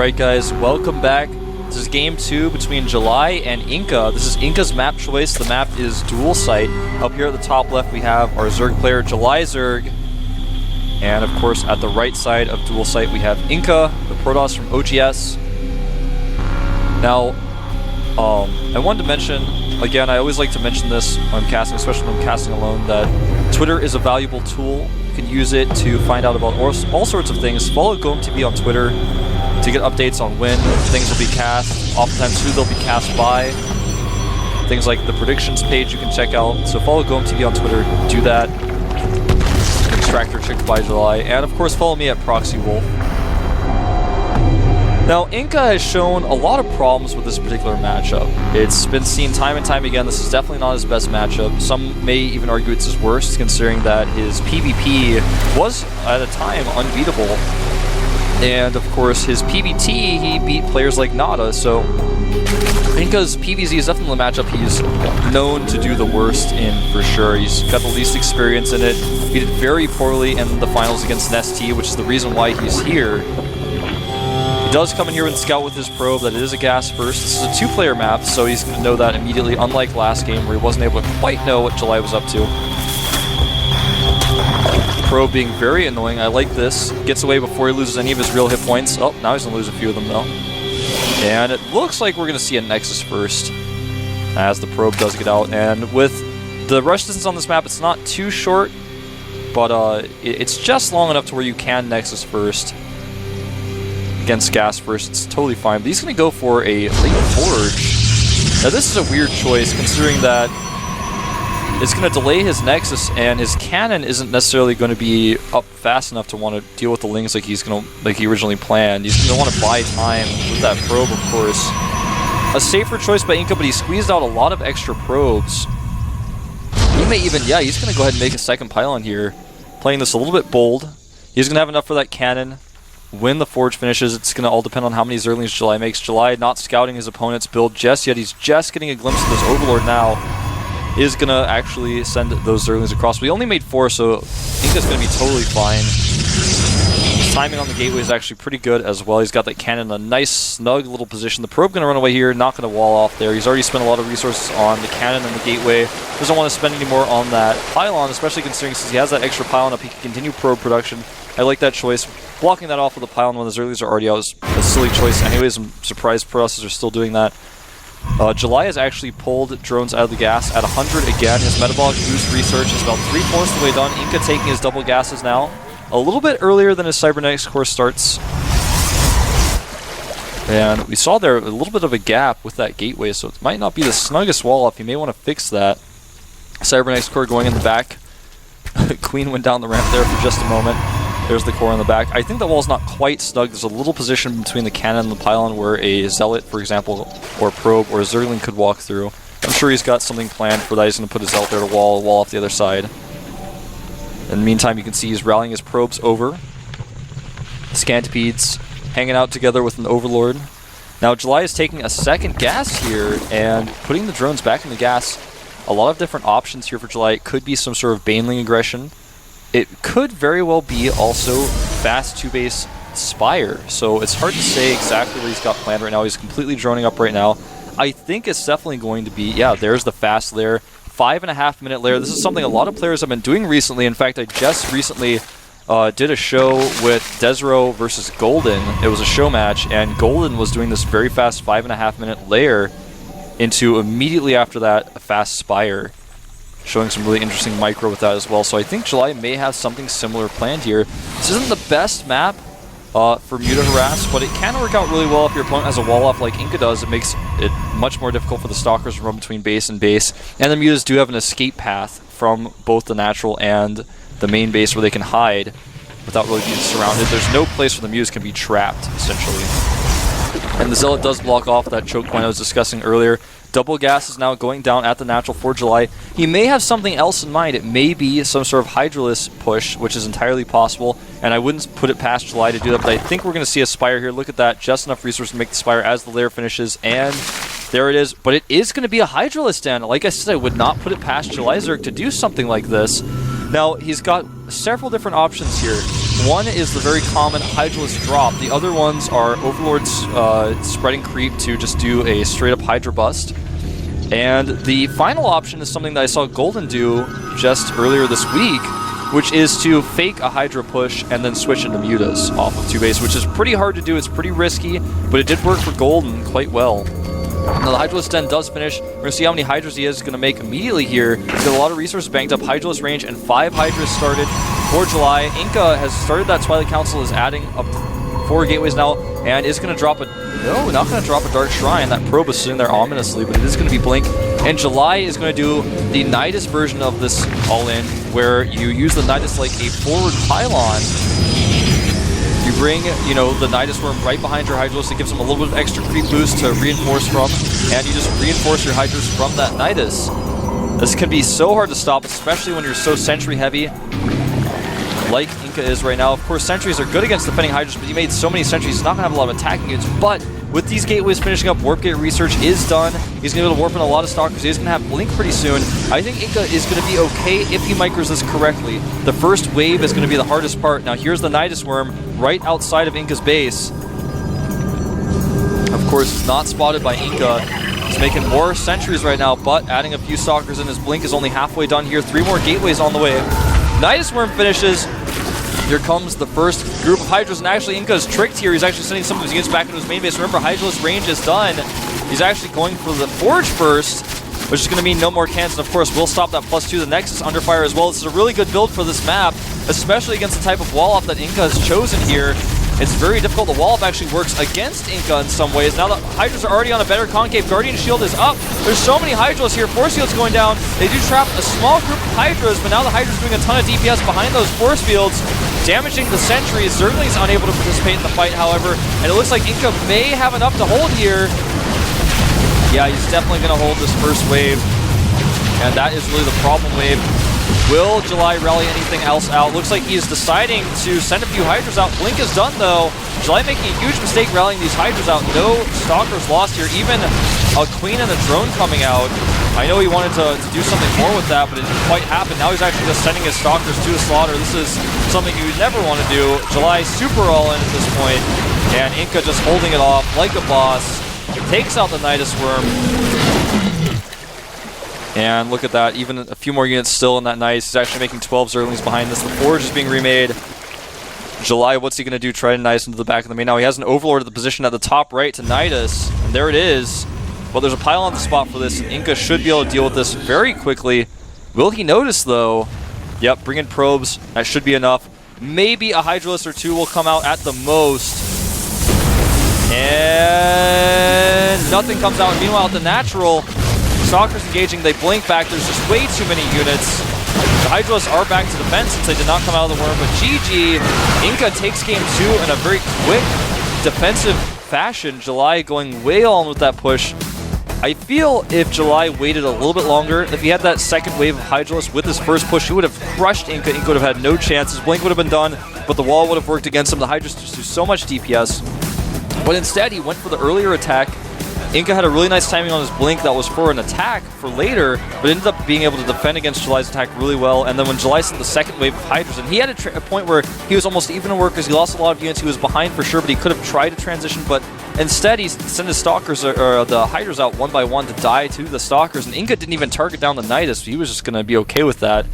Alright guys, welcome back. This is game 2 between July and InCa. This is InCa's map choice. The map is dual site. Up here at the top left we have our Zerg player, July Zerg. And of course at the right side of dual site we have InCa, the Protoss from OGS. Now, I wanted to mention, again, I always like to mention this when I'm casting, especially when I'm casting alone, that Twitter is a valuable tool. You can use it to find out about all sorts of things. Follow GOMTV on Twitter to get updates on when things will be cast, oftentimes who they'll be cast by, things like the predictions page you can check out. So follow GOMTV on Twitter, do that. Extractor Chick by July, and of course follow me at Proxy Wolf. Now, InCa has shown a lot of problems with this particular matchup. It's been seen time and time again, this is definitely not his best matchup. Some may even argue it's his worst, considering that his PvP was, at a time, unbeatable. And, of course, his PvT, he beat players like Nada, so InCa's PvZ is definitely the matchup he's known to do the worst in, for sure. He's got the least experience in it. He did very poorly in the finals against Nestea, which is the reason why he's here. He does come in here and scout with his probe that it is a gas first. This is a two-player map, so he's going to know that immediately, unlike last game where he wasn't able to quite know what July was up to. Probe being very annoying. I like this. Gets away before he loses any of his real hit points. Oh, now he's going to lose a few of them, though. And it looks like we're going to see a Nexus first as the probe does get out. And with the rush distance on this map, it's not too short, but it's just long enough to where you can Nexus first. Against gas first, it's totally fine. But he's going to go for a late forge. Now this is a weird choice, considering that it's going to delay his Nexus, and his cannon isn't necessarily going to be up fast enough to want to deal with the lings like he originally planned. He's going to want to buy time with that probe, of course. A safer choice by InCa, but he squeezed out a lot of extra probes. He may even, yeah, he's going to go ahead and make a second pylon here, playing this a little bit bold. He's going to have enough for that cannon. When the forge finishes, it's going to all depend on how many Zerglings July makes. July not scouting his opponent's build just yet. He's just getting a glimpse of this Overlord now. Is going to actually send those Zerglings across. We only made 4, so InCa's going to be totally fine. His timing on the gateway is actually pretty good as well. He's got that cannon in a nice, snug little position. The probe going to run away here, not going to wall off there. He's already spent a lot of resources on the cannon and the gateway. Doesn't want to spend any more on that pylon, especially considering since he has that extra pylon up, he can continue probe production. I like that choice. Blocking that off with the pylon when the Zerglings are already out is a silly choice anyways. I'm surprised Protosses are still doing that. July has actually pulled drones out of the gas at 100 again. His metabolic boost research is about 3/4 of the way done. InCa taking his double gases now. A little bit earlier than his cybernetics core starts. And we saw there a little bit of a gap with that gateway, so it might not be the snuggest wall off. You may want to fix that. Cybernetics core going in the back. Queen went down the ramp there for just a moment. There's the core in the back. I think the wall's not quite snug. There's a little position between the cannon and the pylon where a Zealot, for example, or probe, or a Zergling could walk through. I'm sure he's got something planned for that. He's going to put his Zealot there to wall off the other side. In the meantime, you can see he's rallying his probes over. Scantipedes hanging out together with an Overlord. Now July is taking a second gas here and putting the drones back in the gas. A lot of different options here for July. It could be some sort of Baneling aggression. It could very well be also fast 2-base Spire, so it's hard to say exactly what he's got planned right now. He's completely droning up right now. I think it's definitely going to be, yeah, there's the fast lair, 5.5 minute lair. This is something a lot of players have been doing recently. In fact, I just recently did a show with Desro versus Golden. It was a show match, and Golden was doing this very fast 5.5 minute lair into immediately after that a fast Spire. Showing some really interesting micro with that as well. So I think July may have something similar planned here. This isn't the best map for Muta Harass, but it can work out really well if your opponent has a wall off like InCa does. It makes it much more difficult for the Stalkers to run between base and base. And the Mutas do have an escape path from both the natural and the main base where they can hide without really being surrounded. There's no place where the Mutas can be trapped, essentially. And the Zealot does block off that choke point I was discussing earlier. Double gas is now going down at the natural for July. He may have something else in mind. It may be some sort of Hydralisk push, which is entirely possible, and I wouldn't put it past July to do that, but I think we're going to see a Spire here. Look at that, just enough resources to make the Spire as the lair finishes, and there it is. But it is going to be a Hydralisk stand. Like I said, I would not put it past July Zerg to do something like this. Now, he's got several different options here. One is the very common Hydralisk drop. The other ones are Overlord's spreading creep to just do a straight-up Hydra bust. And the final option is something that I saw Golden do just earlier this week, which is to fake a Hydra push and then switch into Mutas off of 2 base, which is pretty hard to do. It's pretty risky, but it did work for Golden quite well. Now the Hydralisk Den does finish. We're going to see how many Hydras he is going to make immediately here. He's got a lot of resources banked up. Hydralisk range and 5 Hydras started for July. InCa has started that Twilight Council, is adding up 4 gateways now, and is going to drop a... No, not going to drop a Dark Shrine. That probe is sitting there ominously, but it is going to be Blink. And July is going to do the Nidus version of this all-in, where you use the Nidus like a forward pylon. You bring, you know, the Nidus Worm right behind your Hydralisk. It gives them a little bit of extra creep boost to reinforce from, and you just reinforce your Hydras from that Nidus. This can be so hard to stop, especially when you're so Sentry heavy, like InCa is right now. Of course, Sentries are good against defending Hydras, but he made so many Sentries, he's not going to have a lot of attacking units. But with these gateways finishing up, Warp Gate research is done. He's going to be able to warp in a lot of Stalkers. He's going to have Blink pretty soon. I think InCa is going to be okay if he micros this correctly. The first wave is going to be the hardest part. Now here's the Nidus Worm right outside of InCa's base. Of course, it's not spotted by InCa. He's making more Sentries right now, but adding a few Stalkers in. His Blink is only halfway done here. 3 more gateways on the way. Nidus Worm finishes. Here comes the first group of Hydras, and actually InCa's tricked here. He's actually sending some of his units back into his main base. Remember, Hydralisk range is done. He's actually going for the Forge first, which is going to mean no more cans, and of course we'll stop that +2. The Nexus under fire as well. This is a really good build for this map, especially against the type of wall-off that InCa has chosen here. It's very difficult. The wall-off actually works against InCa in some ways. Now the Hydras are already on a better concave. Guardian Shield is up. There's so many Hydras here. Force Field's going down. They do trap a small group of Hydras, but now the Hydras doing a ton of DPS behind those Force Fields, damaging the Sentries. Zergling's unable to participate in the fight, however, and it looks like InCa may have enough to hold here. Yeah, he's definitely going to hold this first wave, and that is really the problem wave. Will July rally anything else out? Looks like he is deciding to send a few Hydras out. Blink is done, though. July making a huge mistake rallying these Hydras out. No Stalkers lost here. Even a Queen and a Drone coming out. I know he wanted to do something more with that, but it didn't quite happen. Now he's actually just sending his Stalkers to the slaughter. This is something you would never want to do. July super all-in at this point, and InCa just holding it off like a boss. Takes out the Nidus Worm. And look at that, even a few more units still in that Nidus. He's actually making 12 Zerglings behind this. The Forge is being remade. July, what's he going to do? Try to Nidus into the back of the main. Now he has an Overlord at the position at the top right to Nidus. And there it is. Well, there's a pylon on the spot for this, and InCa should be able to deal with this very quickly. Will he notice, though? Yep, bring in probes. That should be enough. Maybe a Hydralisk or 2 will come out at the most. And nothing comes out. Meanwhile, at the natural, Stalkers engaging, they blink back. There's just way too many units. The Hydralisks are back to defense since they did not come out of the worm, but GG. InCa takes game 2 in a very quick defensive fashion. July going way on with that push. I feel if July waited a little bit longer, if he had that second wave of Hydralisk with his first push, he would have crushed InCa. InCa would have had no chances. Blink would have been done, but the wall would have worked against him. The Hydras just do so much DPS. But instead, he went for the earlier attack. InCa had a really nice timing on his Blink that was for an attack for later, but ended up being able to defend against July's attack really well. And then when July sent the second wave of Hydras, and he had a point where he was almost even to work because he lost a lot of units. He was behind for sure, but he could have tried to transition, but instead he sent his Stalkers, or the Hydras out one by one to die to the Stalkers, and InCa didn't even target down the Nidus, so he was just going to be okay with that.